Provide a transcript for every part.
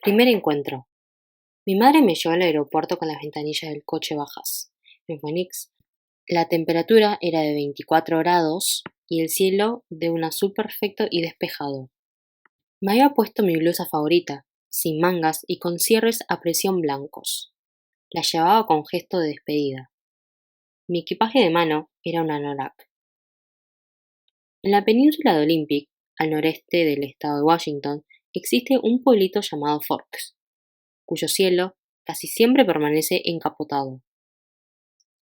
Primer encuentro. Mi madre me llevó al aeropuerto con las ventanillas del coche bajas. En Phoenix, la temperatura era de 24 grados y el cielo de un azul perfecto y despejado. Me había puesto mi blusa favorita, sin mangas y con cierres a presión blancos. La llevaba con gesto de despedida. Mi equipaje de mano era un anorak. En la península de Olympic, al noreste del estado de Washington, existe un pueblito llamado Forks, cuyo cielo casi siempre permanece encapotado.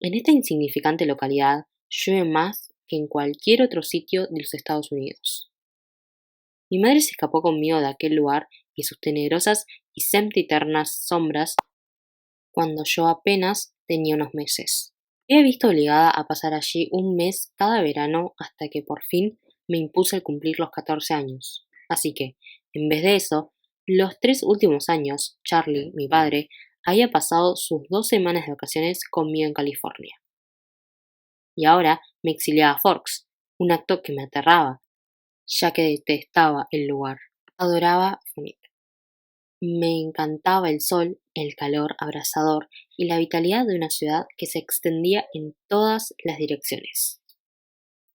En esta insignificante localidad llueve más que en cualquier otro sitio de los Estados Unidos. Mi madre se escapó conmigo de aquel lugar y sus tenebrosas y sempiternas sombras cuando yo apenas tenía unos meses. Me había visto obligada a pasar allí un mes cada verano hasta que por fin me impuse al cumplir los 14 años. Así que, en vez de eso, los 3 últimos años, Charlie, mi padre, había pasado sus 2 semanas de vacaciones conmigo en California. Y ahora me exiliaba a Forks, un acto que me aterraba, ya que detestaba el lugar. Adoraba Phoenix. Me encantaba el sol, el calor abrasador y la vitalidad de una ciudad que se extendía en todas las direcciones.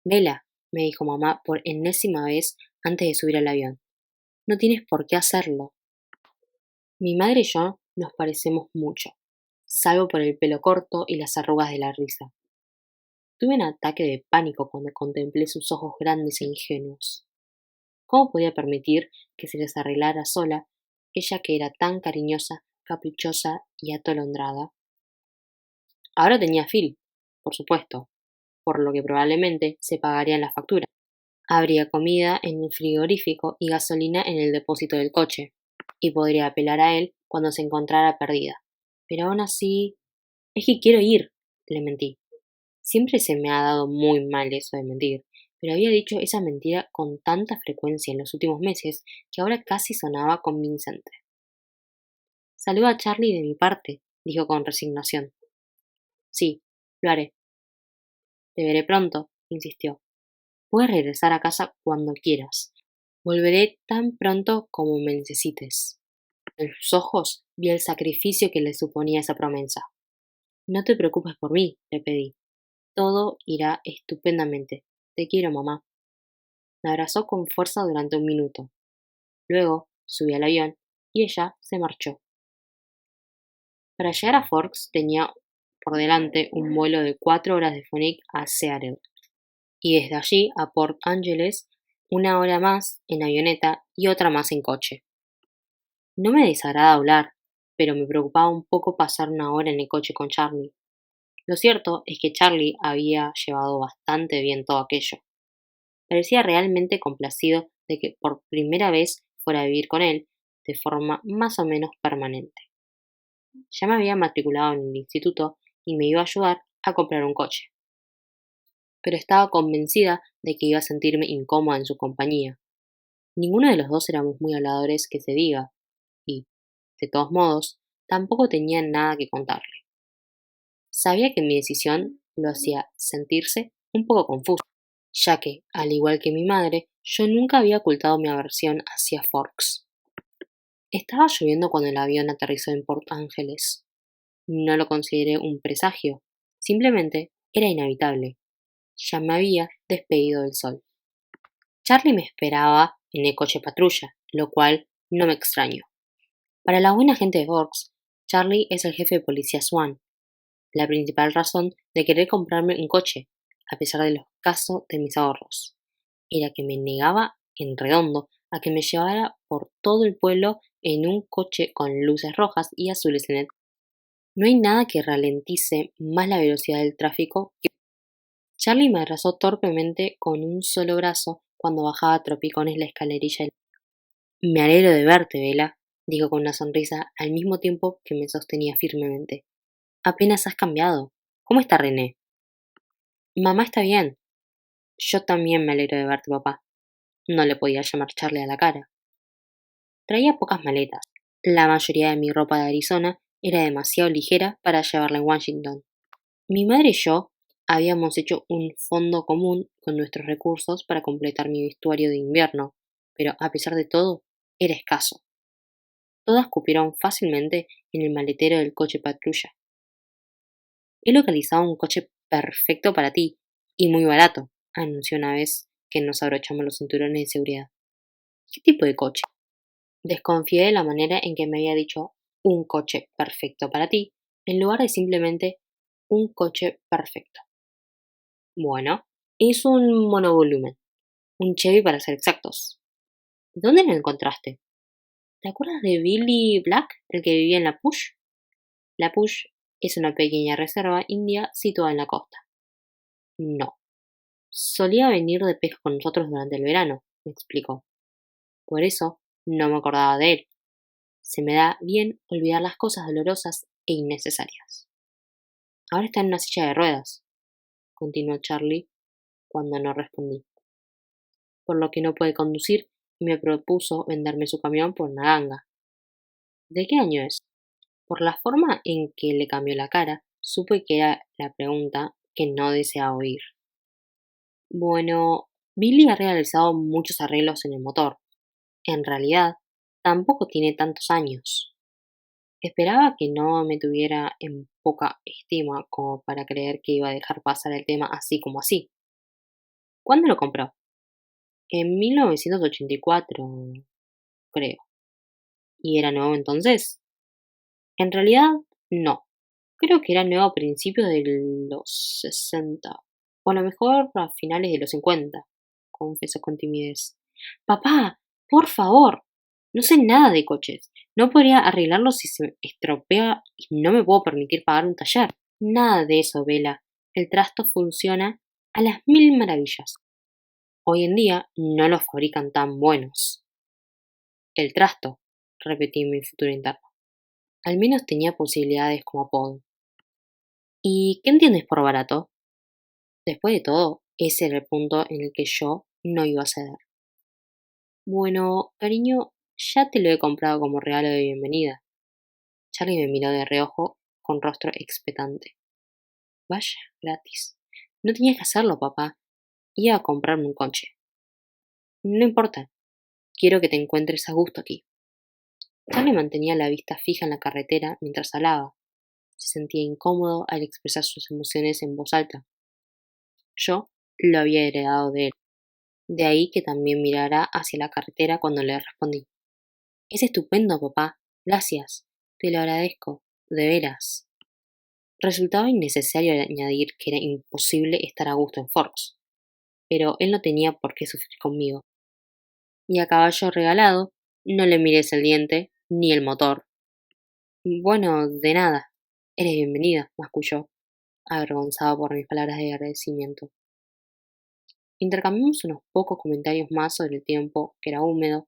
Vela, me dijo mamá por enésima vez antes de subir al avión. No tienes por qué hacerlo. Mi madre y yo nos parecemos mucho, salvo por el pelo corto y las arrugas de la risa. Tuve un ataque de pánico cuando contemplé sus ojos grandes e ingenuos. ¿Cómo podía permitir que se les arreglara sola, ella que era tan cariñosa, caprichosa y atolondrada? Ahora tenía Phil, por supuesto, por lo que probablemente se pagarían las facturas. Habría comida en el frigorífico y gasolina en el depósito del coche, y podría apelar a él cuando se encontrara perdida. Pero aún así... Es que quiero ir, le mentí. Siempre se me ha dado muy mal eso de mentir, pero había dicho esa mentira con tanta frecuencia en los últimos meses que ahora casi sonaba convincente. Saluda a Charlie de mi parte, dijo con resignación. Sí, lo haré. Te veré pronto, insistió. Puedes regresar a casa cuando quieras. Volveré tan pronto como me necesites. En sus ojos vi el sacrificio que le suponía esa promesa. No te preocupes por mí, le pedí. Todo irá estupendamente. Te quiero, mamá. Me abrazó con fuerza durante un minuto. Luego subí al avión y ella se marchó. Para llegar a Forks tenía por delante un vuelo de 4 horas de Phoenix a Seattle y desde allí a Port Angeles 1 hora más en avioneta y otra más en coche. No me desagrada hablar, pero me preocupaba un poco pasar 1 hora en el coche con Charlie. Lo cierto es que Charlie había llevado bastante bien todo aquello. Parecía realmente complacido de que por primera vez fuera a vivir con él de forma más o menos permanente. Ya me había matriculado en el instituto y me iba a ayudar a comprar un coche. Pero estaba convencida de que iba a sentirme incómoda en su compañía. Ninguno de los dos éramos muy habladores que se diga, y, de todos modos, tampoco tenía nada que contarle. Sabía que mi decisión lo hacía sentirse un poco confuso, ya que, al igual que mi madre, yo nunca había ocultado mi aversión hacia Forks. Estaba lloviendo cuando el avión aterrizó en Port Ángeles. No lo consideré un presagio, simplemente era inevitable. Ya me había despedido del sol. Charlie me esperaba en el coche patrulla, lo cual no me extrañó. Para la buena gente de Forks, Charlie es el jefe de policía Swan, la principal razón de querer comprarme un coche, a pesar de los escasos de mis ahorros. Era que me negaba en redondo a que me llevara por todo el pueblo en un coche con luces rojas y azules en el... No hay nada que ralentice más la velocidad del tráfico que... Charlie me abrazó torpemente con un solo brazo cuando bajaba a tropicones la escalerilla. Me alegro de verte, Vela, dijo con una sonrisa al mismo tiempo que me sostenía firmemente. Apenas has cambiado. ¿Cómo está René? Mamá está bien. Yo también me alegro de verte, papá. No le podía llamar Charlie a la cara. Traía pocas maletas. La mayoría de mi ropa de Arizona era demasiado ligera para llevarla en Washington. Mi madre y yo habíamos hecho un fondo común con nuestros recursos para completar mi vestuario de invierno, pero a pesar de todo, era escaso. Todas cupieron fácilmente en el maletero del coche patrulla. He localizado un coche perfecto para ti y muy barato, anunció una vez que nos abrochamos los cinturones de seguridad. ¿Qué tipo de coche? Desconfié de la manera en que me había dicho un coche perfecto para ti, en lugar de simplemente un coche perfecto. Bueno, es un monovolumen, un Chevy para ser exactos. ¿Dónde lo encontraste? ¿Te acuerdas de Billy Black, el que vivía en La Push? La Push es una pequeña reserva india situada en la costa. No. Solía venir de pesca con nosotros durante el verano, me explicó. Por eso no me acordaba de él. Se me da bien olvidar las cosas dolorosas e innecesarias. Ahora está en una silla de ruedas, continuó Charlie cuando no respondí. Por lo que no puede conducir y me propuso venderme su camión por una ganga. ¿De qué año es? Por la forma en que le cambió la cara, supe que era la pregunta que no deseaba oír. Bueno, Billy ha realizado muchos arreglos en el motor. En realidad, tampoco tiene tantos años. Esperaba que no me tuviera en poca estima como para creer que iba a dejar pasar el tema así como así. ¿Cuándo lo compró? En 1984, creo. ¿Y era nuevo entonces? En realidad, no. Creo que era nuevo a principios de los 60, o a lo mejor a finales de los 50, confesó con timidez. Papá, por favor, no sé nada de coches. No podría arreglarlo si se estropea y no me puedo permitir pagar un taller. Nada de eso, Vela. El trasto funciona a las mil maravillas. Hoy en día no los fabrican tan buenos. El trasto, repetí en mi futuro interno. Al menos tenía posibilidades como apodo. ¿Y qué entiendes por barato? Después de todo, ese era el punto en el que yo no iba a ceder. Bueno, cariño, ya te lo he comprado como regalo de bienvenida. Charlie me miró de reojo con rostro expectante. Vaya, gratis. No tenías que hacerlo, papá. Iba a comprarme un coche. No importa. Quiero que te encuentres a gusto aquí. Charlie mantenía la vista fija en la carretera mientras hablaba. Se sentía incómodo al expresar sus emociones en voz alta. Yo lo había heredado de él. De ahí que también mirara hacia la carretera cuando le respondí. Es estupendo, papá. Gracias. Te lo agradezco. De veras. Resultaba innecesario añadir que era imposible estar a gusto en Forks, pero él no tenía por qué sufrir conmigo. Y a caballo regalado, no le mires el diente ni el motor. Bueno, de nada. Eres bienvenida, masculló, avergonzado por mis palabras de agradecimiento. Intercambiamos unos pocos comentarios más sobre el tiempo, que era húmedo,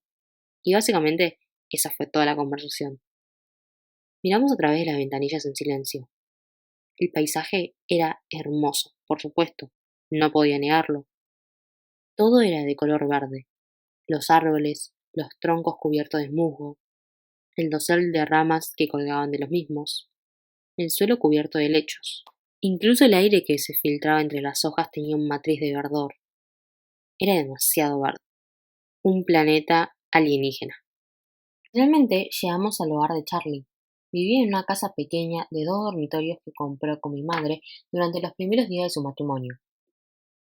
y básicamente esa fue toda la conversación. Miramos a través de las ventanillas en silencio. El paisaje era hermoso, por supuesto, no podía negarlo. Todo era de color verde, los árboles, los troncos cubiertos de musgo, el dosel de ramas que colgaban de los mismos, el suelo cubierto de helechos. Incluso el aire que se filtraba entre las hojas tenía un matriz de verdor. Era demasiado verde. Un planeta alienígena. Finalmente llegamos al hogar de Charlie. Vivía en una casa pequeña de 2 dormitorios que compró con mi madre durante los primeros días de su matrimonio.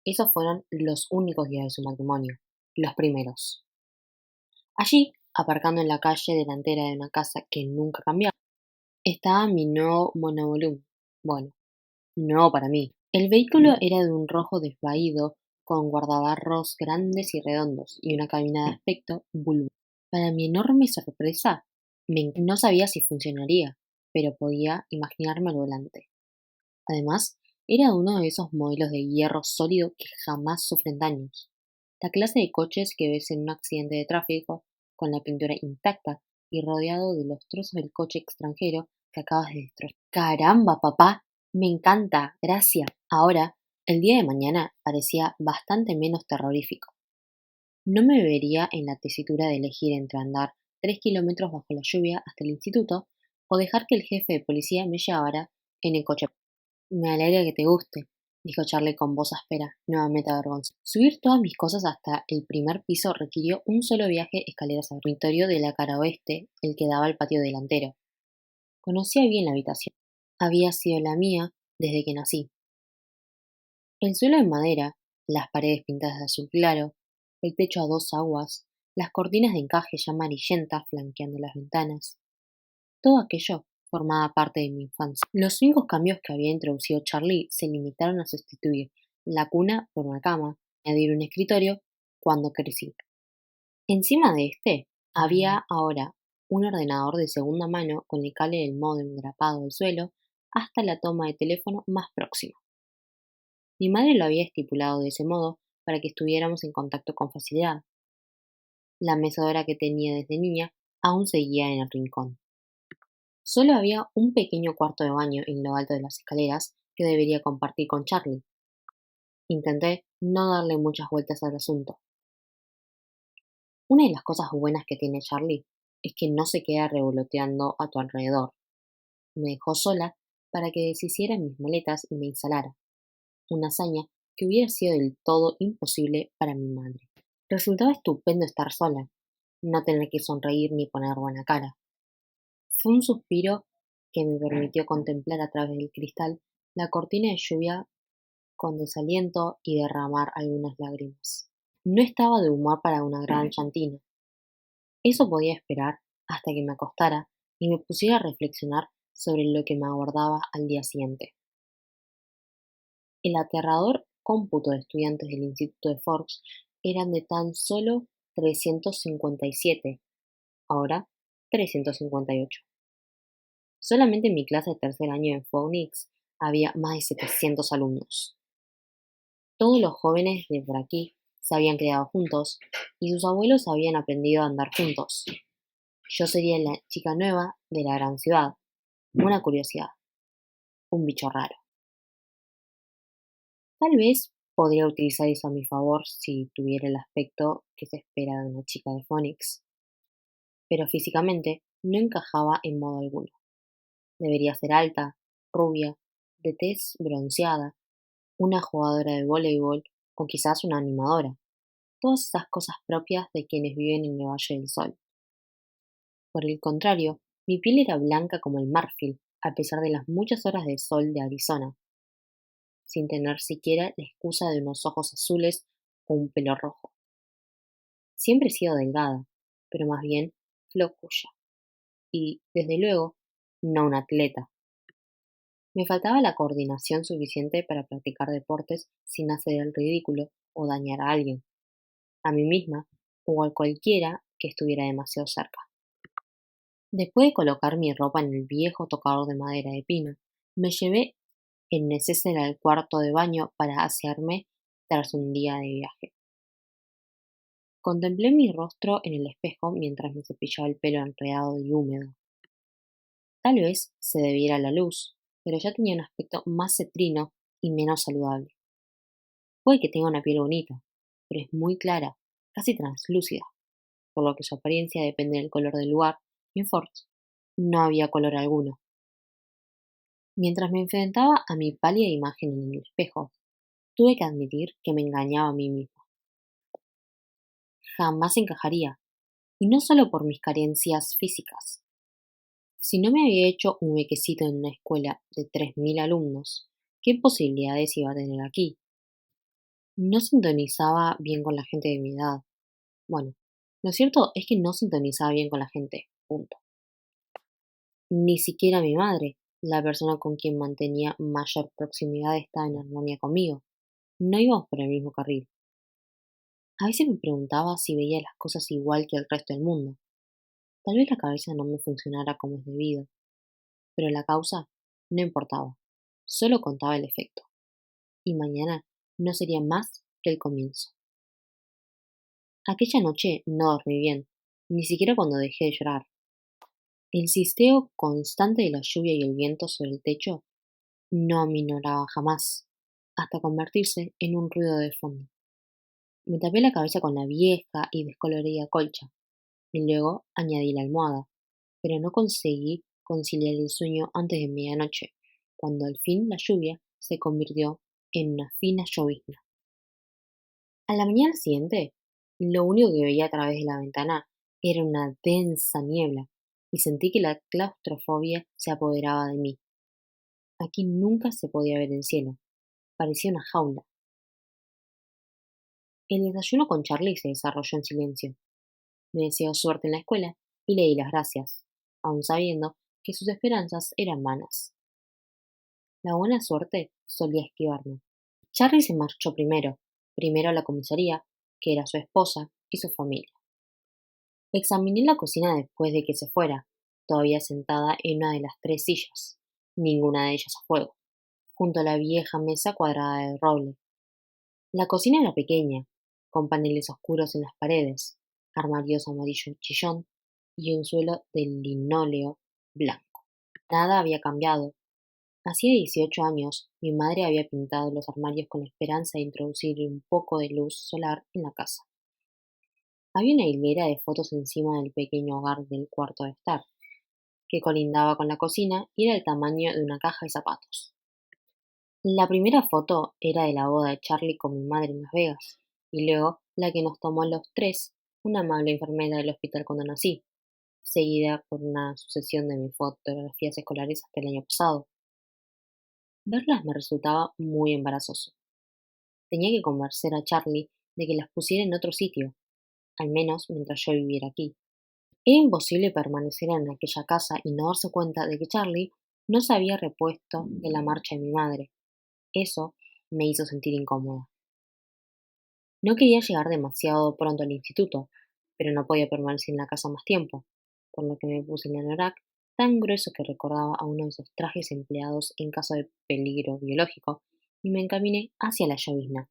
Esos fueron los únicos días de su matrimonio, los primeros. Allí, aparcando en la calle delantera de una casa que nunca cambiaba, estaba mi nuevo monovolumen. Bueno, nuevo para mí. El vehículo era de un rojo desvaído, con guardabarros grandes y redondos, y una cabina de aspecto bulbo. Para mi enorme sorpresa, no sabía si funcionaría, pero podía imaginarme al volante. Además, era uno de esos modelos de hierro sólido que jamás sufren daños. La clase de coches que ves en un accidente de tráfico, con la pintura intacta y rodeado de los trozos del coche extranjero que acabas de destrozar. ¡Caramba, papá! Me encanta, gracias. Ahora, el día de mañana parecía bastante menos terrorífico. No me vería en la tesitura de elegir entre andar 3 kilómetros bajo la lluvia hasta el instituto o dejar que el jefe de policía me llevara en el coche. Me alegra que te guste. dijo Charlie con voz áspera, nuevamente avergonzado. Subir todas mis cosas hasta el primer piso requirió un solo viaje escaleras al dormitorio de la cara oeste, el que daba al patio delantero. Conocía bien la habitación. Había sido la mía desde que nací. El suelo en madera, las paredes pintadas de azul claro, el techo a dos aguas, las cortinas de encaje ya amarillentas flanqueando las ventanas. Todo aquello formaba parte de mi infancia. Los únicos cambios que había introducido Charlie se limitaron a sustituir la cuna por una cama, añadir un escritorio cuando crecí. Encima de este había ahora un ordenador de segunda mano con el cable del módem grapado al suelo hasta la toma de teléfono más próxima. Mi madre lo había estipulado de ese modo para que estuviéramos en contacto con facilidad. La mecedora que tenía desde niña aún seguía en el rincón. Solo había un pequeño cuarto de baño en lo alto de las escaleras que debería compartir con Charlie. Intenté no darle muchas vueltas al asunto. Una de las cosas buenas que tiene Charlie es que no se queda revoloteando a tu alrededor. Me dejó sola para que deshiciera mis maletas y me instalara, una hazaña que hubiera sido del todo imposible para mi madre. Resultaba estupendo estar sola, no tener que sonreír ni poner buena cara. Fue un suspiro que me permitió contemplar a través del cristal la cortina de lluvia con desaliento y derramar algunas lágrimas. No estaba de humor para una gran chantina. Eso podía esperar hasta que me acostara y me pusiera a reflexionar sobre lo que me aguardaba al día siguiente. El aterrador cómputo de estudiantes del Instituto de Forks eran de tan solo 357, ahora 358. Solamente en mi clase de tercer año en Phoenix había más de 700 alumnos. Todos los jóvenes de por aquí se habían criado juntos y sus abuelos habían aprendido a andar juntos. Yo sería la chica nueva de la gran ciudad, una curiosidad, un bicho raro. Tal vez podría utilizar eso a mi favor si tuviera el aspecto que se espera de una chica de Phoenix, pero físicamente no encajaba en modo alguno. Debería ser alta, rubia, de tez bronceada, una jugadora de voleibol o quizás una animadora. Todas esas cosas propias de quienes viven en el Valle del Sol. Por el contrario, mi piel era blanca como el marfil, a pesar de las muchas horas de sol de Arizona, sin tener siquiera la excusa de unos ojos azules o un pelo rojo. Siempre he sido delgada, pero más bien floculla, y, desde luego, no una atleta. Me faltaba la coordinación suficiente para practicar deportes sin hacer el ridículo o dañar a alguien, a mí misma o a cualquiera que estuviera demasiado cerca. Después de colocar mi ropa en el viejo tocador de madera de pino, me llevé el neceser al cuarto de baño para asearme tras un día de viaje. Contemplé mi rostro en el espejo mientras me cepillaba el pelo enredado y húmedo. Tal vez se debiera a la luz, pero ya tenía un aspecto más cetrino y menos saludable. Puede que tenga una piel bonita, pero es muy clara, casi translúcida, por lo que su apariencia depende del color del lugar, y en Forks no había color alguno. Mientras me enfrentaba a mi pálida imagen en el espejo, tuve que admitir que me engañaba a mí misma. Jamás encajaría, y no solo por mis carencias físicas. Si no me había hecho un huequecito en una escuela de 3.000 alumnos, ¿qué posibilidades iba a tener aquí? No sintonizaba bien con la gente de mi edad. Bueno, lo cierto es que no sintonizaba bien con la gente, punto. Ni siquiera mi madre, la persona con quien mantenía mayor proximidad, estaba en armonía conmigo. No íbamos por el mismo carril. A veces me preguntaba si veía las cosas igual que el resto del mundo. Tal vez la cabeza no me funcionara como es debido, pero la causa no importaba, solo contaba el efecto. Y mañana no sería más que el comienzo. Aquella noche no dormí bien, ni siquiera cuando dejé de llorar. El sisteo constante de la lluvia y el viento sobre el techo no aminoraba jamás, hasta convertirse en un ruido de fondo. Me tapé la cabeza con la vieja y descolorida colcha, y luego añadí la almohada, pero no conseguí conciliar el sueño antes de medianoche, cuando al fin la lluvia se convirtió en una fina llovizna. A la mañana siguiente, lo único que veía a través de la ventana era una densa niebla y sentí que la claustrofobia se apoderaba de mí. Aquí nunca se podía ver el cielo, parecía una jaula. El desayuno con Charlie se desarrolló en silencio. Me deseó suerte en la escuela y le di las gracias, aun sabiendo que sus esperanzas eran vanas. La buena suerte solía esquivarme. Charlie se marchó primero a la comisaría, que era su esposa y su familia. Examiné la cocina después de que se fuera, todavía sentada en una de las 3 sillas, ninguna de ellas a fuego, junto a la vieja mesa cuadrada de roble. La cocina era pequeña, con paneles oscuros en las paredes, armarios amarillo chillón y un suelo de linóleo blanco. Nada había cambiado. Hacía 18 años, mi madre había pintado los armarios con la esperanza de introducir un poco de luz solar en la casa. Había una hilera de fotos encima del pequeño hogar del cuarto de estar, que colindaba con la cocina y era del tamaño de una caja de zapatos. La primera foto era de la boda de Charlie con mi madre en Las Vegas, y luego la que nos tomó a los tres una amable enfermera del hospital cuando nací, seguida por una sucesión de mis fotografías escolares hasta el año pasado. Verlas me resultaba muy embarazoso. Tenía que convencer a Charlie de que las pusiera en otro sitio, al menos mientras yo viviera aquí. Era imposible permanecer en aquella casa y no darse cuenta de que Charlie no se había repuesto de la marcha de mi madre. Eso me hizo sentir incómoda. No quería llegar demasiado pronto al instituto, pero no podía permanecer en la casa más tiempo, por lo que me puse el anorak tan grueso que recordaba a uno de esos trajes empleados en caso de peligro biológico y me encaminé hacia la llovizna.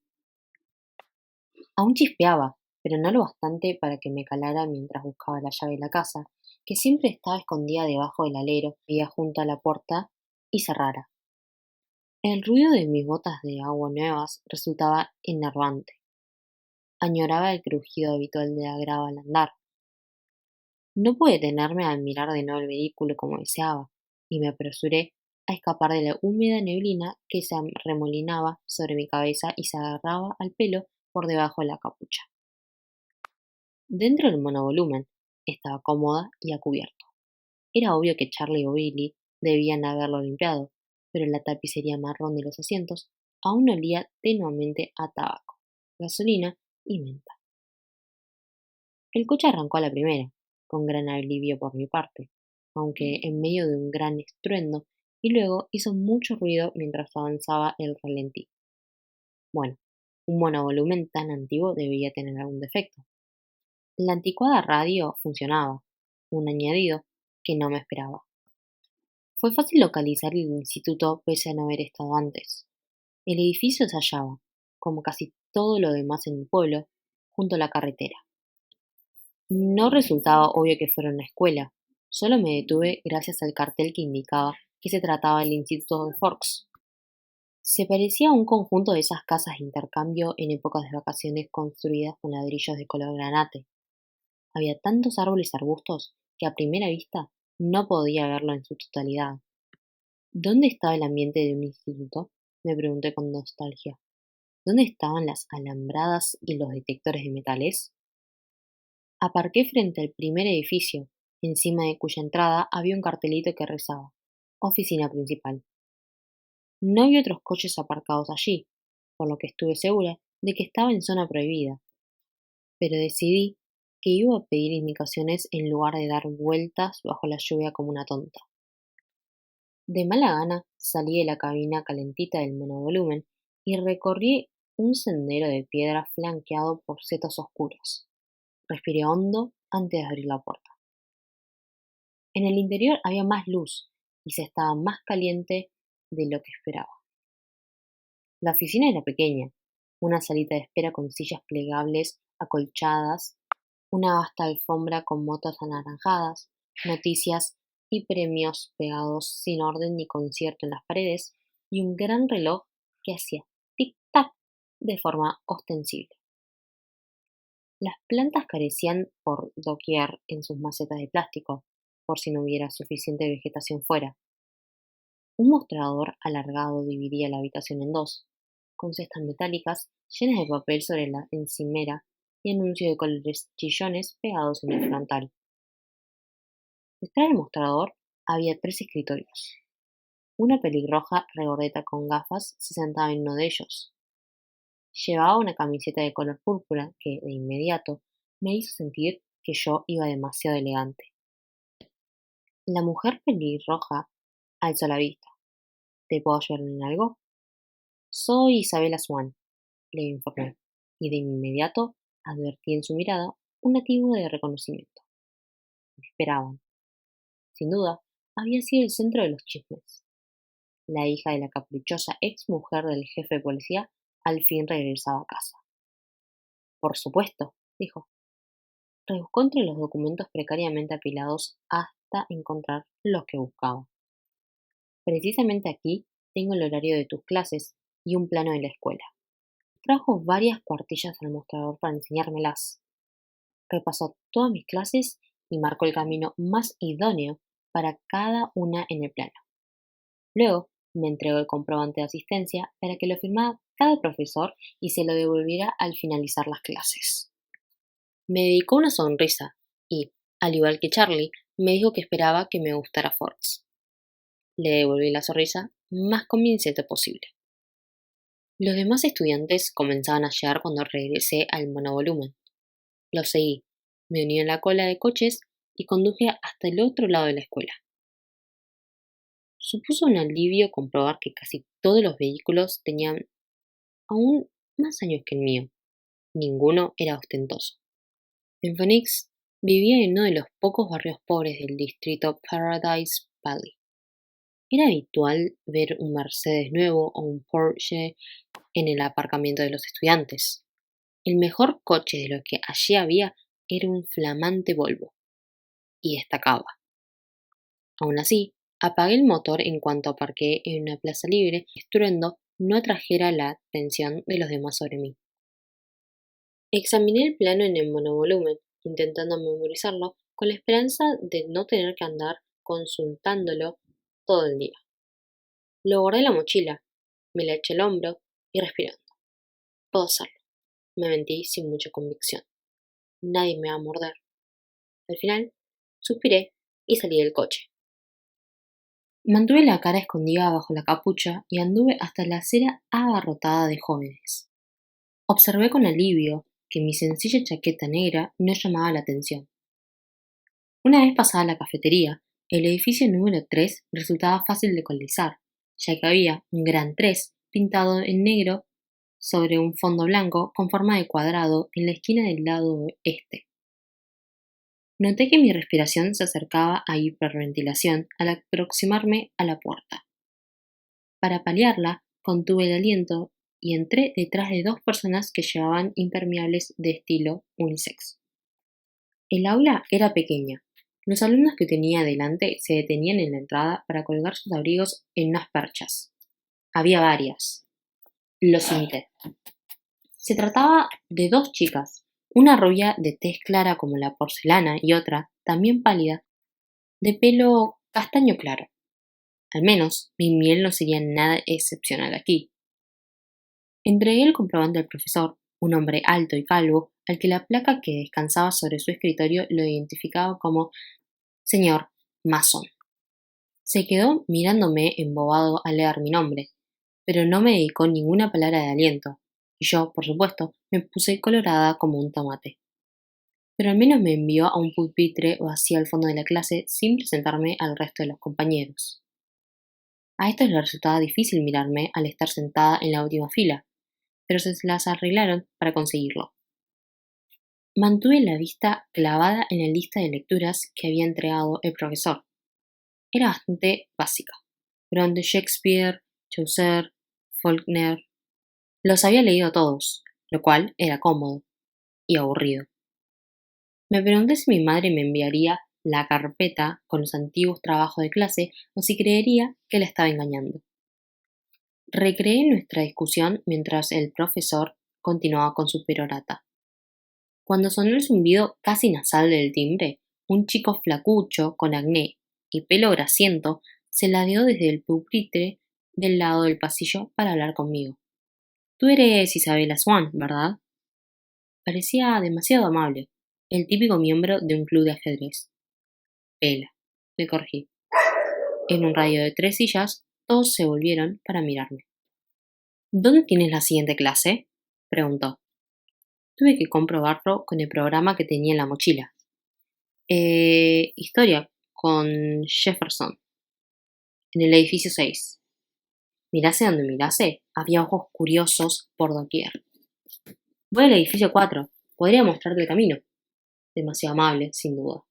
Aún chispeaba, pero no lo bastante para que me calara mientras buscaba la llave de la casa, que siempre estaba escondida debajo del alero que había junto a la puerta, y cerrara. El ruido de mis botas de agua nuevas resultaba enervante. Añoraba el crujido habitual de la grava al andar. No pude detenerme a admirar de nuevo el vehículo como deseaba, y me apresuré a escapar de la húmeda neblina que se arremolinaba sobre mi cabeza y se agarraba al pelo por debajo de la capucha. Dentro del monovolumen estaba cómoda y a cubierto. Era obvio que Charlie o Billy debían haberlo limpiado, pero la tapicería marrón de los asientos aún olía tenuamente a tabaco, gasolina y menta. El coche arrancó a la primera, con gran alivio por mi parte, aunque en medio de un gran estruendo, y luego hizo mucho ruido mientras avanzaba el ralentí. Bueno, un monovolumen tan antiguo debía tener algún defecto. La anticuada radio funcionaba, un añadido que no me esperaba. Fue fácil localizar el instituto pese a no haber estado antes. El edificio se hallaba, como casi todo lo demás en el pueblo, junto a la carretera. No resultaba obvio que fuera una escuela, solo me detuve gracias al cartel que indicaba que se trataba del Instituto de Forks. Se parecía a un conjunto de esas casas de intercambio en épocas de vacaciones construidas con ladrillos de color granate. Había tantos árboles y arbustos que a primera vista no podía verlo en su totalidad. ¿Dónde estaba el ambiente de un instituto? Me pregunté con nostalgia. ¿Dónde estaban las alambradas y los detectores de metales? Aparqué frente al primer edificio, encima de cuya entrada había un cartelito que rezaba: Oficina principal. No había otros coches aparcados allí, por lo que estuve segura de que estaba en zona prohibida, pero decidí que iba a pedir indicaciones en lugar de dar vueltas bajo la lluvia como una tonta. De mala gana salí de la cabina calentita del monovolumen y recorrí un sendero de piedra flanqueado por setos oscuros. Respiré hondo antes de abrir la puerta. En el interior había más luz y se estaba más caliente de lo que esperaba. La oficina era pequeña, una salita de espera con sillas plegables acolchadas, una vasta alfombra con motas anaranjadas, noticias y premios pegados sin orden ni concierto en las paredes, y un gran reloj que hacía tic-tac de forma ostensible. Las plantas carecían por doquier en sus macetas de plástico, por si no hubiera suficiente vegetación fuera. Un mostrador alargado dividía la habitación en dos, con cestas metálicas llenas de papel sobre la encimera y anuncios de colores chillones pegados en el frontal. Detrás del mostrador había 3 escritorios. Una pelirroja regordeta con gafas se sentaba en uno de ellos. Llevaba una camiseta de color púrpura que, de inmediato, me hizo sentir que yo iba demasiado elegante. La mujer pelirroja alzó la vista. ¿Te puedo ayudar en algo? Soy Isabela Swan, le informé, y de inmediato advertí en su mirada un atisbo de reconocimiento. Me esperaban. Sin duda, había sido el centro de los chismes. La hija de la caprichosa ex mujer del jefe de policía al fin regresaba a casa. Por supuesto, dijo. Rebuscó entre los documentos precariamente apilados hasta encontrar los que buscaba. Precisamente aquí tengo el horario de tus clases y un plano de la escuela. Trajo varias cuartillas al mostrador para enseñármelas. Repasó todas mis clases y marcó el camino más idóneo para cada una en el plano. Luego me entregó el comprobante de asistencia para que lo firmara cada profesor y se lo devolviera al finalizar las clases. Me dedicó una sonrisa y, al igual que Charlie, me dijo que esperaba que me gustara Forks. Le devolví la sonrisa más convincente posible. Los demás estudiantes comenzaban a llegar cuando regresé al monovolumen. Los seguí, me uní a la cola de coches y conduje hasta el otro lado de la escuela. Supuso un alivio comprobar que casi todos los vehículos tenían aún más años que el mío. Ninguno era ostentoso. En Phoenix vivía en uno de los pocos barrios pobres del distrito Paradise Valley. Era habitual ver un Mercedes nuevo o un Porsche en el aparcamiento de los estudiantes. El mejor coche de lo que allí había era un flamante Volvo, y destacaba. Aún así, apagué el motor en cuanto aparqué en una plaza libre y estruendo no atrajera la atención de los demás sobre mí. Examiné el plano en el monovolumen, intentando memorizarlo con la esperanza de no tener que andar consultándolo todo el día. Lo guardé en la mochila, me la eché al hombro y respirando. Puedo hacerlo, me mentí sin mucha convicción. Nadie me va a morder. Al final, suspiré y salí del coche. Mantuve la cara escondida bajo la capucha y anduve hasta la acera abarrotada de jóvenes. Observé con alivio que mi sencilla chaqueta negra no llamaba la atención. Una vez pasada la cafetería, el edificio número 3 resultaba fácil de localizar, ya que había un gran 3 pintado en negro sobre un fondo blanco con forma de cuadrado en la esquina del lado este. Noté que mi respiración se acercaba a hiperventilación al aproximarme a la puerta. Para paliarla, contuve el aliento y entré detrás de 2 personas que llevaban impermeables de estilo unisex. El aula era pequeña. Los alumnos que tenía delante se detenían en la entrada para colgar sus abrigos en unas perchas. Había varias. Los imité. Se trataba de 2 chicas, una rubia de tez clara como la porcelana y otra, también pálida, de pelo castaño claro. Al menos mi miel no sería nada excepcional aquí. Entregué el comprobante al profesor, un hombre alto y calvo, al que la placa que descansaba sobre su escritorio lo identificaba como señor Mason. Se quedó mirándome embobado al leer mi nombre, pero no me dedicó ninguna palabra de aliento, y yo, por supuesto, me puse colorada como un tomate. Pero al menos me envió a un pupitre vacío al fondo de la clase sin presentarme al resto de los compañeros. A estos les resultaba difícil mirarme al estar sentada en la última fila, pero se las arreglaron para conseguirlo. Mantuve la vista clavada en la lista de lecturas que había entregado el profesor. Era bastante básica. Durante Shakespeare, Chaucer, Faulkner. Los había leído todos, lo cual era cómodo y aburrido. Me pregunté si mi madre me enviaría la carpeta con los antiguos trabajos de clase o si creería que la estaba engañando. Recreé nuestra discusión mientras el profesor continuaba con su perorata. Cuando sonó el zumbido casi nasal del timbre, un chico flacucho con acné y pelo grasiento se ladeó desde el pupitre del lado del pasillo para hablar conmigo. Tú eres Isabella Swan, ¿verdad? Parecía demasiado amable, el típico miembro de un club de ajedrez. Pela, le corregí. En un radio de 3 sillas, todos se volvieron para mirarme. ¿Dónde tienes la siguiente clase? Preguntó. Tuve que comprobarlo con el programa que tenía en la mochila. Historia, con Jefferson, en el edificio 6. Mirase donde mirase, había ojos curiosos por doquier. Voy al edificio 4. Podría mostrarte el camino. Demasiado amable, sin duda.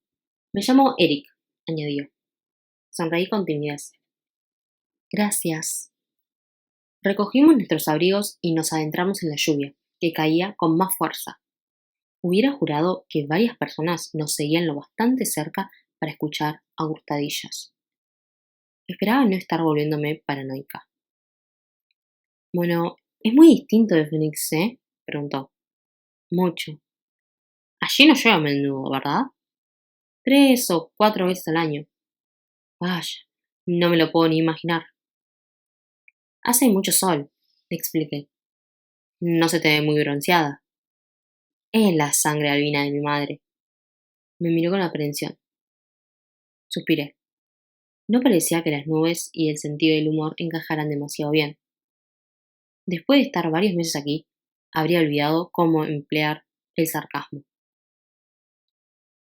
Me llamo Eric, añadió. Sonreí con timidez. Gracias. Recogimos nuestros abrigos y nos adentramos en la lluvia, que caía con más fuerza. Hubiera jurado que varias personas nos seguían lo bastante cerca para escuchar a hurtadillas. Esperaba no estar volviéndome paranoica. Bueno, es muy distinto de Phoenix, ¿eh? Preguntó. Mucho. Allí no llueve a menudo, ¿verdad? 3 o 4 veces al año. Vaya, no me lo puedo ni imaginar. Hace mucho sol, le expliqué. No se te ve muy bronceada. Es la sangre albina de mi madre. Me miró con aprehensión. Suspiré. No parecía que las nubes y el sentido del humor encajaran demasiado bien. Después de estar varios meses aquí, habría olvidado cómo emplear el sarcasmo.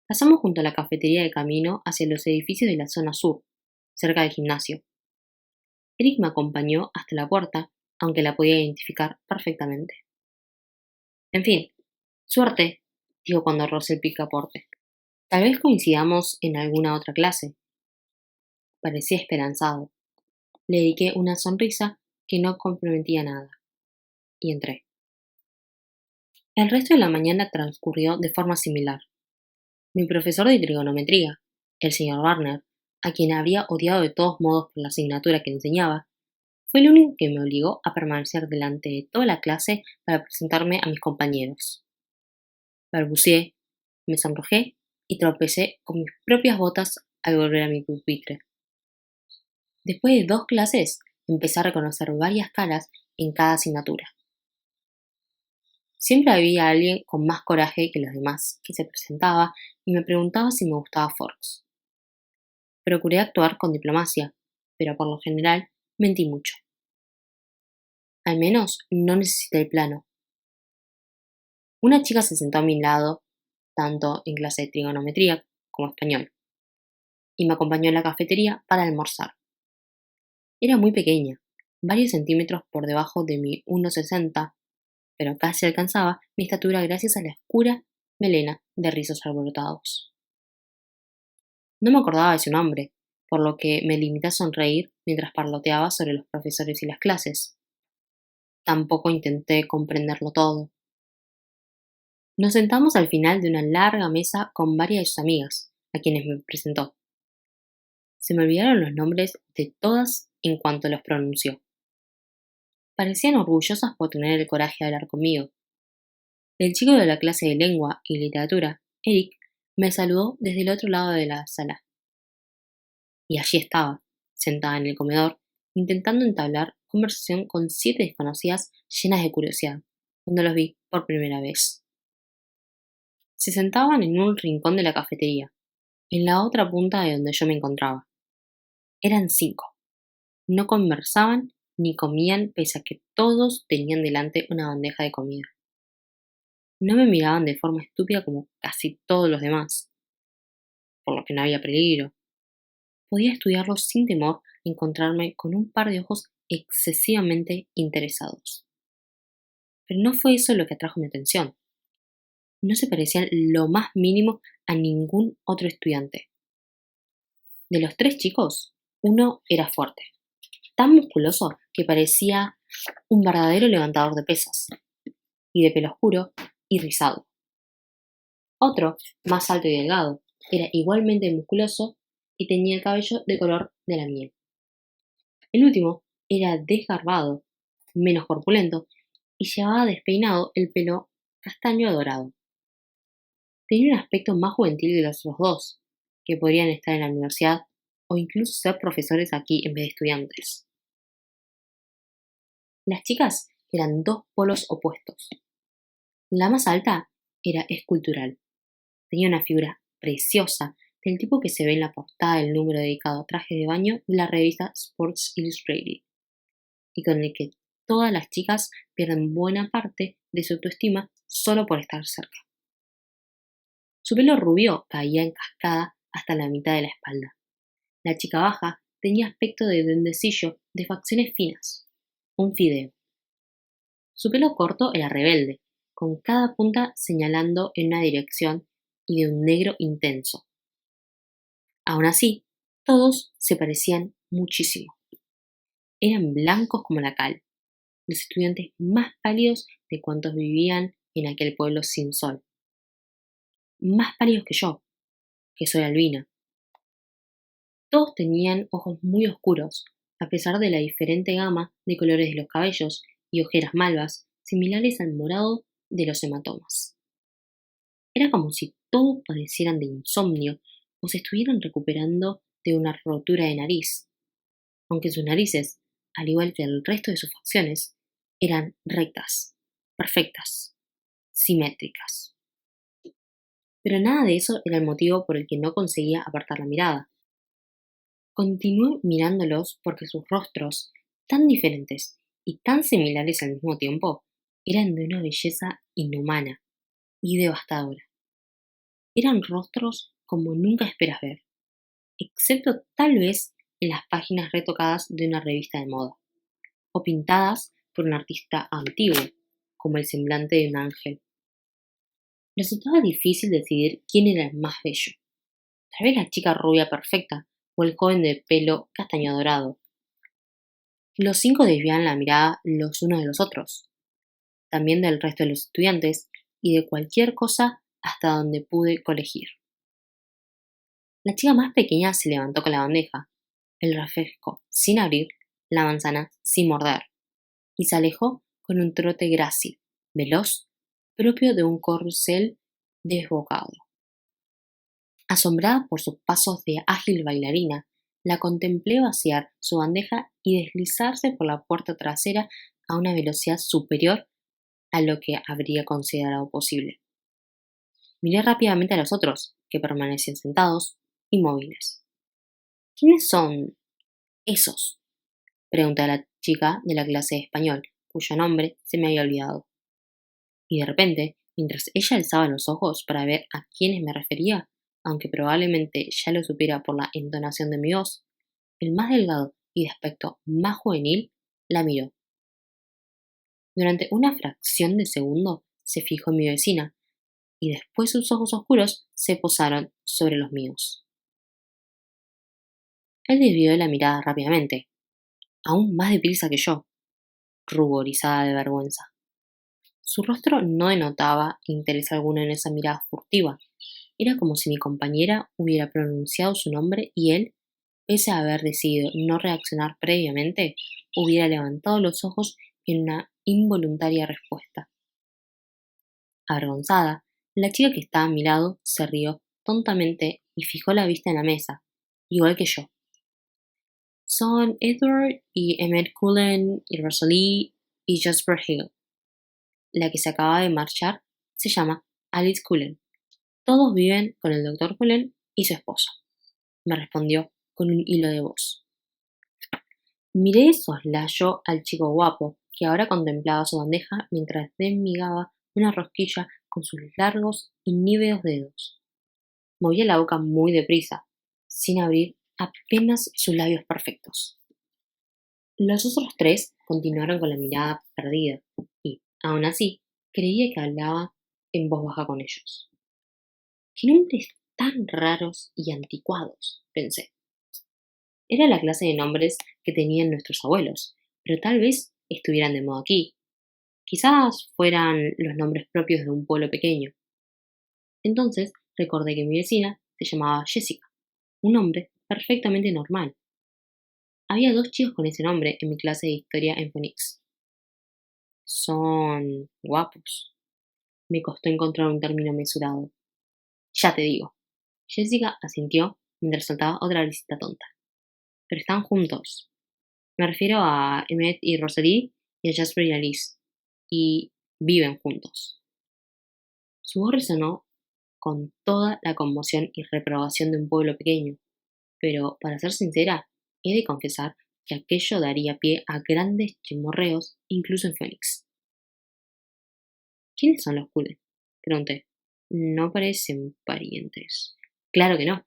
Pasamos junto a la cafetería de camino hacia los edificios de la zona sur, cerca del gimnasio. Eric me acompañó hasta la puerta, aunque la podía identificar perfectamente. En fin, suerte, dijo cuando rocé el picaporte. Tal vez coincidamos en alguna otra clase. Parecía esperanzado. Le dediqué una sonrisa que no comprometía nada. Y entré. El resto de la mañana transcurrió de forma similar. Mi profesor de trigonometría, el señor Warner, a quien habría odiado de todos modos por la asignatura que enseñaba, fue el único que me obligó a permanecer delante de toda la clase para presentarme a mis compañeros. Balbuceé, me sonrojé y tropecé con mis propias botas al volver a mi pupitre. Después de 2 clases, empecé a reconocer varias caras en cada asignatura. Siempre había alguien con más coraje que los demás que se presentaba y me preguntaba si me gustaba Forks. Procuré actuar con diplomacia, pero por lo general mentí mucho. Al menos no necesité el plano. Una chica se sentó a mi lado, tanto en clase de trigonometría como español, y me acompañó a la cafetería para almorzar. Era muy pequeña, varios centímetros por debajo de mi 1,60, pero casi alcanzaba mi estatura gracias a la oscura melena de rizos alborotados. No me acordaba de su nombre, por lo que me limité a sonreír mientras parloteaba sobre los profesores y las clases. Tampoco intenté comprenderlo todo. Nos sentamos al final de una larga mesa con varias de sus amigas, a quienes me presentó. Se me olvidaron los nombres de todas en cuanto los pronunció. Parecían orgullosas por tener el coraje de hablar conmigo. El chico de la clase de lengua y literatura, Eric, me saludó desde el otro lado de la sala. Y allí estaba, sentada en el comedor, intentando entablar conversación con 7 desconocidas llenas de curiosidad, cuando los vi por primera vez. Se sentaban en un rincón de la cafetería, en la otra punta de donde yo me encontraba. Eran 5. No conversaban ni comían pese a que todos tenían delante una bandeja de comida. No me miraban de forma estúpida como casi todos los demás, por lo que no había peligro. Podía estudiarlos sin temor y encontrarme con un par de ojos excesivamente interesados. Pero no fue eso lo que atrajo mi atención. No se parecían lo más mínimo a ningún otro estudiante. De los 3 chicos, uno era fuerte, tan musculoso que parecía un verdadero levantador de pesas, y de pelo oscuro y rizado. Otro, más alto y delgado, era igualmente musculoso y tenía el cabello de color de la miel. El último era desgarbado, menos corpulento, y llevaba despeinado el pelo castaño dorado. Tenía un aspecto más juvenil que los otros 2, que podrían estar en la universidad o incluso ser profesores aquí en vez de estudiantes. Las chicas eran dos polos opuestos. La más alta era escultural. Tenía una figura preciosa, del tipo que se ve en la portada del número dedicado a trajes de baño de la revista Sports Illustrated, y con el que todas las chicas pierden buena parte de su autoestima solo por estar cerca. Su pelo rubio caía en cascada hasta la mitad de la espalda. La chica baja tenía aspecto de duendecillo de facciones finas, un fideo. Su pelo corto era rebelde, con cada punta señalando en una dirección y de un negro intenso. Aún así, todos se parecían muchísimo. Eran blancos como la cal, los estudiantes más pálidos de cuantos vivían en aquel pueblo sin sol. Más pálidos que yo, que soy albina. Todos tenían ojos muy oscuros, a pesar de la diferente gama de colores de los cabellos y ojeras malvas, similares al morado de los hematomas. Era como si todos padecieran de insomnio o se estuvieran recuperando de una rotura de nariz, aunque sus narices, al igual que el resto de sus facciones, eran rectas, perfectas, simétricas. Pero nada de eso era el motivo por el que no conseguía apartar la mirada. Continué mirándolos porque sus rostros, tan diferentes y tan similares al mismo tiempo, eran de una belleza inhumana y devastadora. Eran rostros como nunca esperas ver, excepto tal vez en las páginas retocadas de una revista de moda, o pintadas por un artista antiguo, como el semblante de un ángel. Resultaba difícil decidir quién era el más bello. Tal vez la chica rubia perfecta o el joven de pelo castaño dorado. Los 5 desviaban la mirada los unos de los otros, también del resto de los estudiantes y de cualquier cosa hasta donde pude colegir. La chica más pequeña se levantó con la bandeja, el refresco sin abrir, la manzana sin morder, y se alejó con un trote grácil, veloz, propio de un corcel desbocado. Asombrada por sus pasos de ágil bailarina, la contemplé vaciar su bandeja y deslizarse por la puerta trasera a una velocidad superior a lo que habría considerado posible. Miré rápidamente a los otros, que permanecían sentados, inmóviles. ¿Quiénes son esos? Pregunté a la chica de la clase de español, cuyo nombre se me había olvidado. Y de repente, mientras ella alzaba los ojos para ver a quiénes me refería, aunque probablemente ya lo supiera por la entonación de mi voz, el más delgado y de aspecto más juvenil la miró. Durante una fracción de segundo se fijó en mi vecina, y después sus ojos oscuros se posaron sobre los míos. Él desvió la mirada rápidamente, aún más deprisa que yo, ruborizada de vergüenza. Su rostro no denotaba interés alguno en esa mirada furtiva. Era como si mi compañera hubiera pronunciado su nombre y él, pese a haber decidido no reaccionar previamente, hubiera levantado los ojos en una involuntaria respuesta. Avergonzada, la chica que estaba a mi lado se rió tontamente y fijó la vista en la mesa, igual que yo. Son Edward y Emmett Cullen y Rosalie y Jasper Hill. La que se acaba de marchar se llama Alice Cullen. Todos viven con el doctor Cullen y su esposo, me respondió con un hilo de voz. Miré de soslayo al chico guapo, que ahora contemplaba su bandeja mientras desmigaba una rosquilla con sus largos y nívedos dedos. Movía la boca muy deprisa, sin abrir apenas sus labios perfectos. Los otros 3 continuaron con la mirada perdida, y, aún así, creía que hablaba en voz baja con ellos. ¡Qué nombres tan raros y anticuados!, pensé. Era la clase de nombres que tenían nuestros abuelos, pero tal vez estuvieran de moda aquí. Quizás fueran los nombres propios de un pueblo pequeño. Entonces recordé que mi vecina se llamaba Jessica, un nombre perfectamente normal. Había 2 chicos con ese nombre en mi clase de historia en Phoenix. Son guapos. Me costó encontrar un término mesurado. Ya te digo. Jessica asintió mientras soltaba otra risita tonta. Pero están juntos. Me refiero a Emmett y Rosalie y a Jasper y Alice. y viven juntos. Su voz resonó con toda la conmoción y reprobación de un pueblo pequeño, pero, para ser sincera, he de confesar que aquello daría pie a grandes chismorreos incluso en Phoenix. ¿Quiénes son los Cullen?, pregunté. No parecen parientes. Claro que no.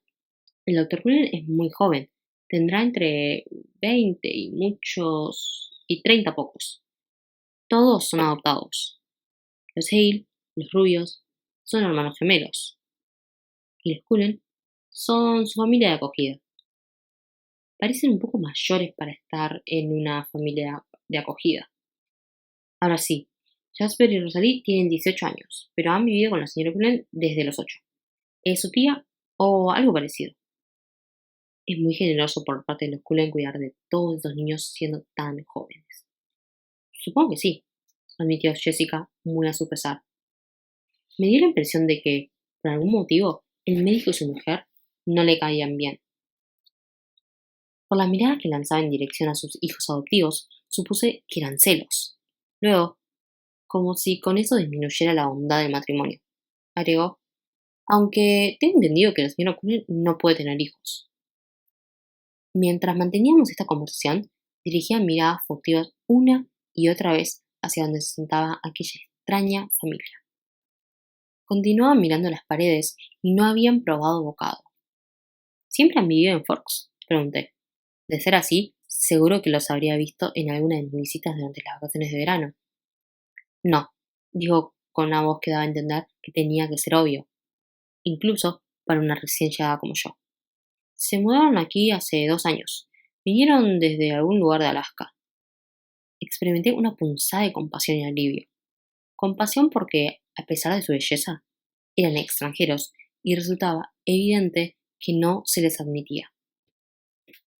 El doctor Cullen es muy joven. Tendrá entre 20 y muchos y 30 pocos. Todos son adoptados. Los Hale, los rubios, son hermanos gemelos. Y los Cullen son su familia de acogida. Parecen un poco mayores para estar en una familia de acogida. Ahora sí, Jasper y Rosalie tienen 18 años, pero han vivido con la señora Cullen desde los 8. ¿Es su tía o algo parecido? Es muy generoso por parte de los Cullen cuidar de todos estos niños siendo tan jóvenes. Supongo que sí, admitió Jessica muy a su pesar. Me dio la impresión de que, por algún motivo, el médico y su mujer no le caían bien. Por la mirada que lanzaba en dirección a sus hijos adoptivos, supuse que eran celos. Luego, como si con eso disminuyera la bondad del matrimonio, agregó, aunque tengo entendido que la señora Cullen no puede tener hijos. Mientras manteníamos esta conversación, dirigía miradas furtivas una y otra vez hacia donde se sentaba aquella extraña familia. Continuaban mirando las paredes y no habían probado bocado. ¿Siempre han vivido en Forks?, pregunté. De ser así, seguro que los habría visto en alguna de mis visitas durante las vacaciones de verano. No, dijo con una voz que daba a entender que tenía que ser obvio, incluso para una recién llegada como yo. Se mudaron aquí hace 2 años. Vinieron desde algún lugar de Alaska. Experimenté una punzada de compasión y alivio. Compasión porque, a pesar de su belleza, eran extranjeros y resultaba evidente que no se les admitía.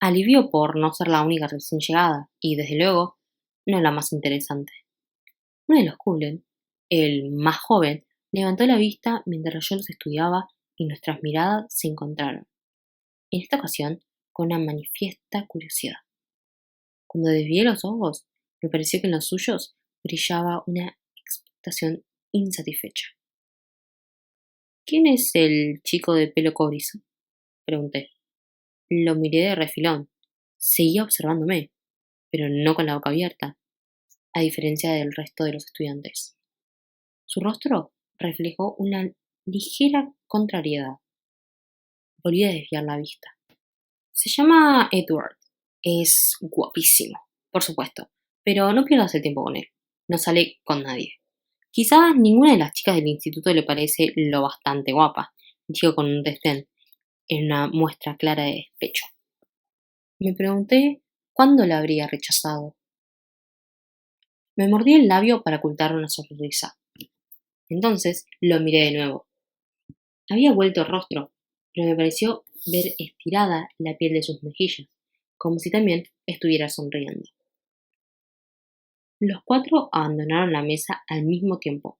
Alivio por no ser la única recién llegada y, desde luego, no la más interesante. Uno de los Cullen, el más joven, levantó la vista mientras yo los estudiaba y nuestras miradas se encontraron. En esta ocasión, con una manifiesta curiosidad. Cuando desvié los ojos, me pareció que en los suyos brillaba una expectación insatisfecha. ¿Quién es el chico de pelo cobrizo?, pregunté. Lo miré de refilón. Seguía observándome, pero no con la boca abierta, a diferencia del resto de los estudiantes. Su rostro reflejó una ligera contrariedad. Volví a desviar la vista. Se llama Edward. Es guapísimo, por supuesto, pero no pierdas el tiempo con él. No sale con nadie. Quizás ninguna de las chicas del instituto le parece lo bastante guapa, dijo con un desdén, en una muestra clara de despecho. Me pregunté cuándo la habría rechazado. Me mordí el labio para ocultar una sonrisa. Entonces lo miré de nuevo. Había vuelto el rostro, pero me pareció ver estirada la piel de sus mejillas, como si también estuviera sonriendo. Los 4 abandonaron la mesa al mismo tiempo,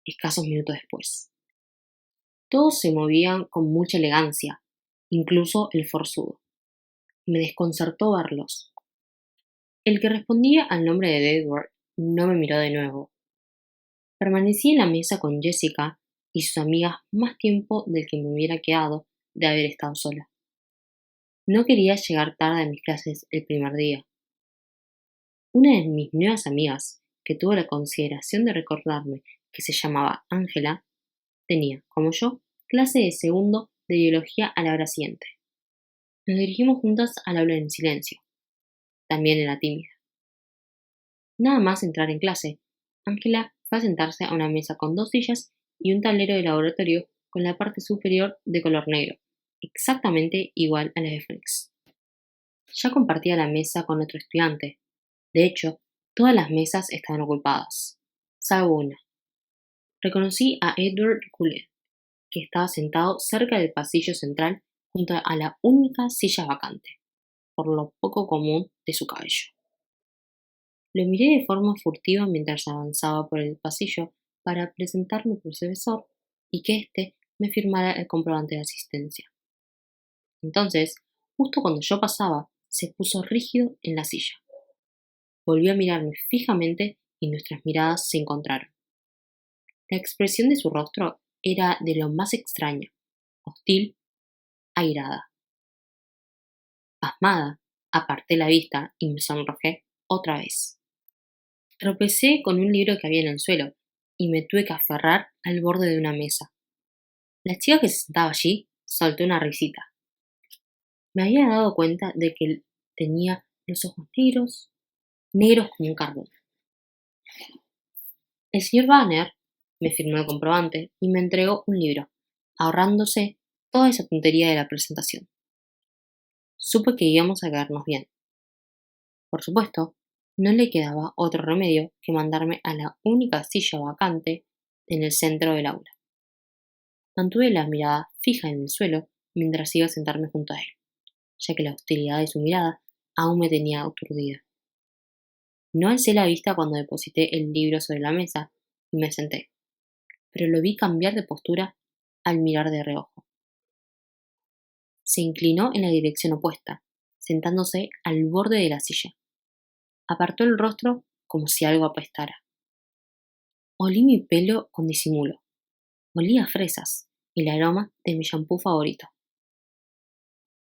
escasos minutos después. Todos se movían con mucha elegancia, incluso el forzudo. Me desconcertó verlos. El que respondía al nombre de Edward no me miró de nuevo. Permanecí en la mesa con Jessica y sus amigas más tiempo del que me hubiera quedado de haber estado sola. No quería llegar tarde a mis clases el primer día. Una de mis nuevas amigas, que tuvo la consideración de recordarme que se llamaba Ángela, tenía, como yo, clase de segundo de biología a la hora siguiente. Nos dirigimos juntas al aula en silencio. También era tímida. Nada más entrar en clase, Ángela fue a sentarse a una mesa con 2 sillas y un tablero de laboratorio con la parte superior de color negro, exactamente igual a la de Phoenix. Ya compartía la mesa con otro estudiante. De hecho, todas las mesas estaban ocupadas, salvo una. Reconocí a Edward Cullen, que estaba sentado cerca del pasillo central junto a la única silla vacante, por lo poco común de su cabello. Lo miré de forma furtiva mientras avanzaba por el pasillo para presentarme por profesor y que éste me firmara el comprobante de asistencia. Entonces, justo cuando yo pasaba, se puso rígido en la silla. Volvió a mirarme fijamente y nuestras miradas se encontraron. La expresión de su rostro era de lo más extraña, hostil, airada. Pasmada, aparté la vista y me sonrojé otra vez. Tropecé con un libro que había en el suelo y me tuve que aferrar al borde de una mesa. La chica que se sentaba allí soltó una risita. Me había dado cuenta de que tenía los ojos negros, negros como un carbón. El señor Banner me firmó el comprobante y me entregó un libro, ahorrándose toda esa tontería de la presentación. Supe que íbamos a quedarnos bien. Por supuesto, no le quedaba otro remedio que mandarme a la única silla vacante en el centro del aula. Mantuve la mirada fija en el suelo mientras iba a sentarme junto a él, ya que la hostilidad de su mirada aún me tenía aturdida. No alcé la vista cuando deposité el libro sobre la mesa y me senté, pero lo vi cambiar de postura al mirar de reojo. Se inclinó en la dirección opuesta, sentándose al borde de la silla. Apartó el rostro como si algo apestara. Olí mi pelo con disimulo. Olía a fresas, el aroma de mi shampoo favorito.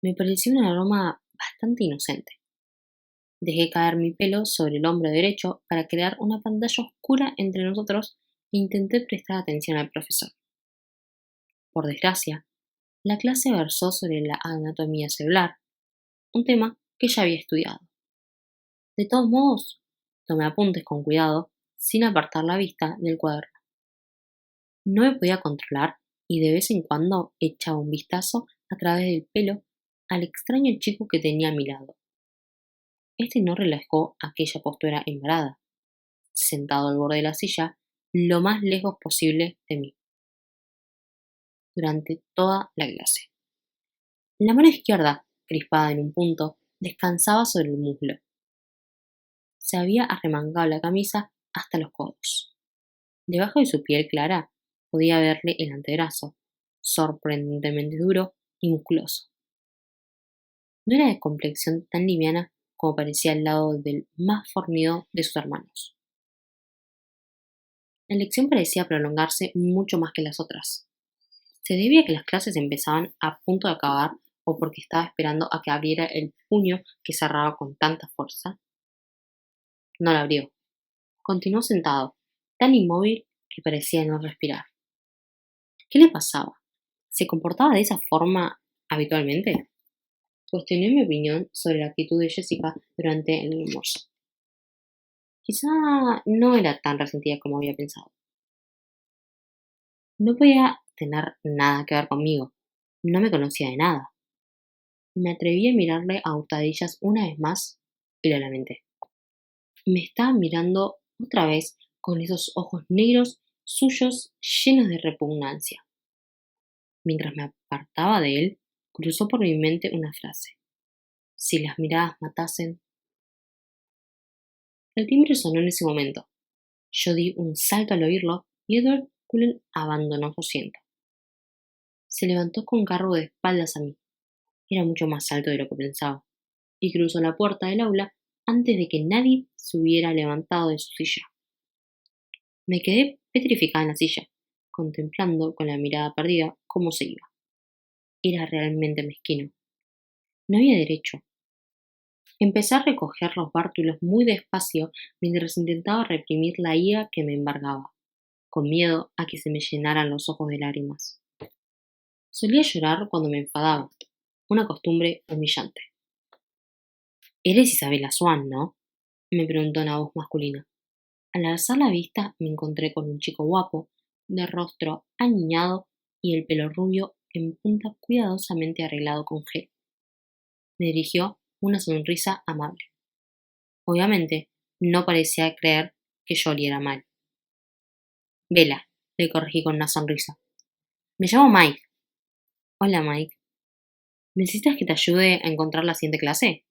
Me pareció un aroma bastante inocente. Dejé caer mi pelo sobre el hombro derecho para crear una pantalla oscura entre nosotros e intenté prestar atención al profesor. Por desgracia, la clase versó sobre la anatomía celular, un tema que ya había estudiado. De todos modos, tomé apuntes con cuidado, sin apartar la vista del cuaderno. No me podía controlar y de vez en cuando echaba un vistazo a través del pelo al extraño chico que tenía a mi lado. Este no relajó aquella postura embarada, sentado al borde de la silla, lo más lejos posible de mí, durante toda la clase. La mano izquierda, crispada en un punto, descansaba sobre el muslo. Se había arremangado la camisa hasta los codos. Debajo de su piel clara podía verle el antebrazo, sorprendentemente duro y musculoso. No era de complexión tan liviana como parecía al lado del más fornido de sus hermanos. La lección parecía prolongarse mucho más que las otras. ¿Se debía a que las clases empezaban a punto de acabar o porque estaba esperando a que abriera el puño que cerraba con tanta fuerza? No lo abrió. Continuó sentado, tan inmóvil que parecía no respirar. ¿Qué le pasaba? ¿Se comportaba de esa forma habitualmente? Cuestioné mi opinión sobre la actitud de Jessica durante el almuerzo. Quizá no era tan resentida como había pensado. No podía tener nada que ver conmigo. No me conocía de nada. Me atreví a mirarle a hurtadillas una vez más y lo lamenté. Me estaba mirando otra vez con esos ojos negros suyos llenos de repugnancia. Mientras me apartaba de él, cruzó por mi mente una frase. Si las miradas matasen. El timbre sonó en ese momento. Yo di un salto al oírlo y Edward Cullen abandonó su asiento. Se levantó con cargo de espaldas a mí. Era mucho más alto de lo que pensaba, y cruzó la puerta del aula antes de que nadie se hubiera levantado de su silla. Me quedé petrificada en la silla, contemplando con la mirada perdida cómo se iba. Era realmente mezquino. No había derecho. Empecé a recoger los bártulos muy despacio mientras intentaba reprimir la ira que me embargaba, con miedo a que se me llenaran los ojos de lágrimas. Solía llorar cuando me enfadaba, una costumbre humillante. «Eres Isabela Swan, ¿no?», me preguntó una voz masculina. Al alzar la vista me encontré con un chico guapo, de rostro aniñado y el pelo rubio en punta cuidadosamente arreglado con gel. Me dirigió una sonrisa amable. Obviamente, no parecía creer que yo oliera mal. «Vela», le corregí con una sonrisa. «Me llamo Mike». «Hola, Mike. ¿Necesitas que te ayude a encontrar la siguiente clase?»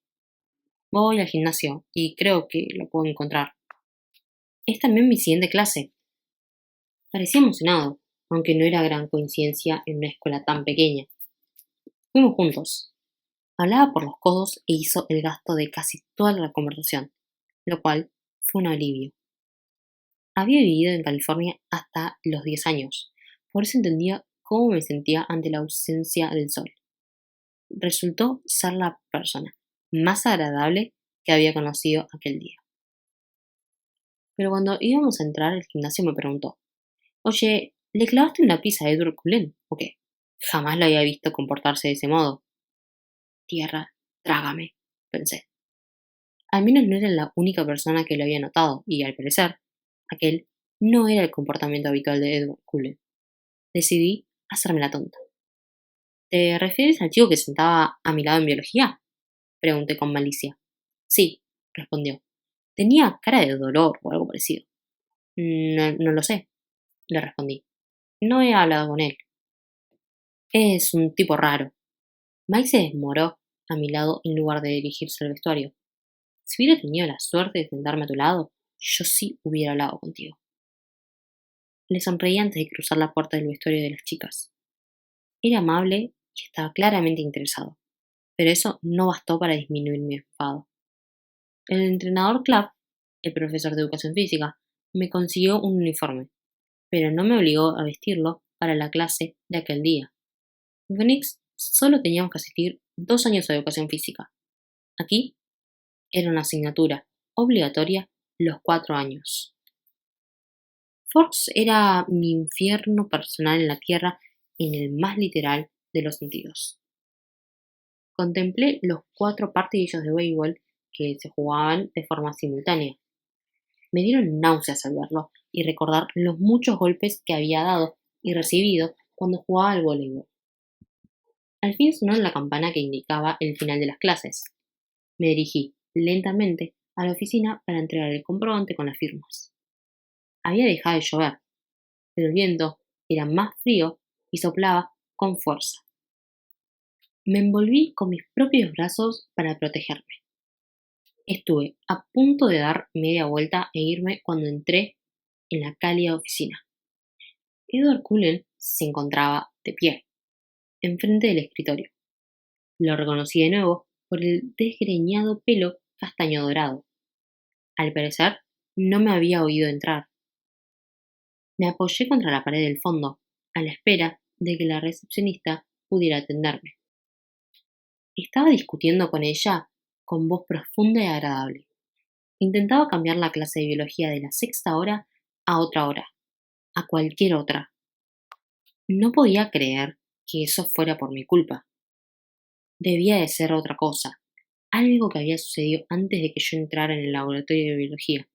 «Voy al gimnasio y creo que lo puedo encontrar». «Es también mi siguiente clase». Parecía emocionado, aunque no era gran coincidencia en una escuela tan pequeña. Fuimos juntos. Hablaba por los codos e hizo el gasto de casi toda la conversación, lo cual fue un alivio. Había vivido en California hasta los 10 años, por eso entendía cómo me sentía ante la ausencia del sol. Resultó ser la persona más agradable que había conocido aquel día. Pero cuando íbamos a entrar al gimnasio me preguntó: «Oye, ¿le clavaste una pizza a Edward Cullen o qué? Jamás lo había visto comportarse de ese modo». Tierra, trágame, pensé. Al menos no era la única persona que lo había notado, y al parecer, aquel no era el comportamiento habitual de Edward Cullen. Decidí hacerme la tonta. ¿Te refieres al chico que sentaba a mi lado en biología?, pregunté con malicia. Sí, respondió. Tenía cara de dolor o algo parecido. No lo sé, le respondí. No he hablado con él. Es un tipo raro. Mike se desmoró a mi lado en lugar de dirigirse al vestuario. Si hubiera tenido la suerte de sentarme a tu lado, yo sí hubiera hablado contigo. Le sonreí antes de cruzar la puerta del vestuario de las chicas. Era amable y estaba claramente interesado, pero eso no bastó para disminuir mi enfado. El entrenador Clapp, el profesor de educación física, me consiguió un uniforme, pero no me obligó a vestirlo para la clase de aquel día. En Phoenix solo teníamos que asistir 2 años de educación física. Aquí era una asignatura obligatoria los 4 años. Forks era mi infierno personal en la tierra en el más literal de los sentidos. Contemplé los 4 partidillos de béisbol que se jugaban de forma simultánea. Me dieron náuseas al verlo y recordar los muchos golpes que había dado y recibido cuando jugaba al voleibol. Al fin sonó la campana que indicaba el final de las clases. Me dirigí lentamente a la oficina para entregar el comprobante con las firmas. Había dejado de llover, pero el viento era más frío y soplaba con fuerza. Me envolví con mis propios brazos para protegerme. Estuve a punto de dar media vuelta e irme cuando entré en la cálida oficina. Edward Cullen se encontraba de pie, enfrente del escritorio. Lo reconocí de nuevo por el desgreñado pelo castaño dorado. Al parecer, no me había oído entrar. Me apoyé contra la pared del fondo, a la espera de que la recepcionista pudiera atenderme. Estaba discutiendo con ella con voz profunda y agradable. Intentaba cambiar la clase de biología de la 6ª hora a otra hora, a cualquier otra. No podía creer que eso fuera por mi culpa. Debía de ser otra cosa, algo que había sucedido antes de que yo entrara en el laboratorio de biología.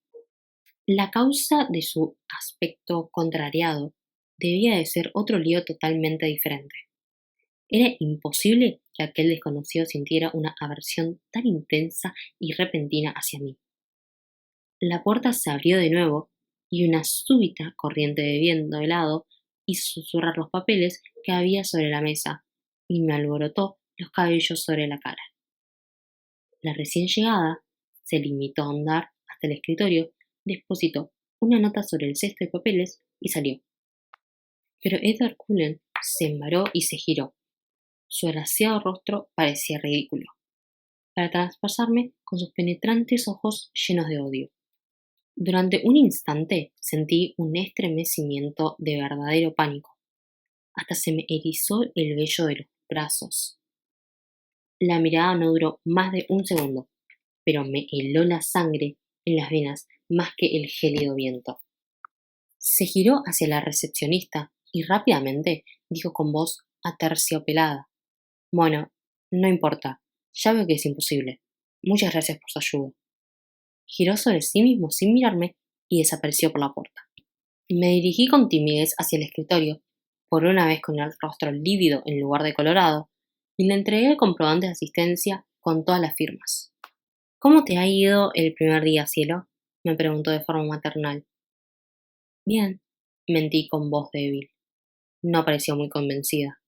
La causa de su aspecto contrariado debía de ser otro lío totalmente diferente. Era imposible que aquel desconocido sintiera una aversión tan intensa y repentina hacia mí. La puerta se abrió de nuevo y una súbita corriente de viento helado hizo susurrar los papeles que había sobre la mesa y me alborotó los cabellos sobre la cara. La recién llegada se limitó a andar hasta el escritorio, depositó una nota sobre el cesto de papeles y salió. Pero Edward Cullen se embaró y se giró. Su agraciado rostro parecía ridículo, para traspasarme con sus penetrantes ojos llenos de odio. Durante un instante sentí un estremecimiento de verdadero pánico. Hasta se me erizó el vello de los brazos. La mirada no duró más de un segundo, pero me heló la sangre en las venas más que el gélido viento. Se giró hacia la recepcionista y rápidamente dijo con voz aterciopelada: «Bueno, no importa, ya veo que es imposible. Muchas gracias por su ayuda». Giró sobre sí mismo sin mirarme y desapareció por la puerta. Me dirigí con timidez hacia el escritorio, por una vez con el rostro lívido en lugar de colorado, y le entregué el comprobante de asistencia con todas las firmas. «¿Cómo te ha ido el primer día, cielo?», me preguntó de forma maternal. «Bien», mentí con voz débil. No pareció muy convencida.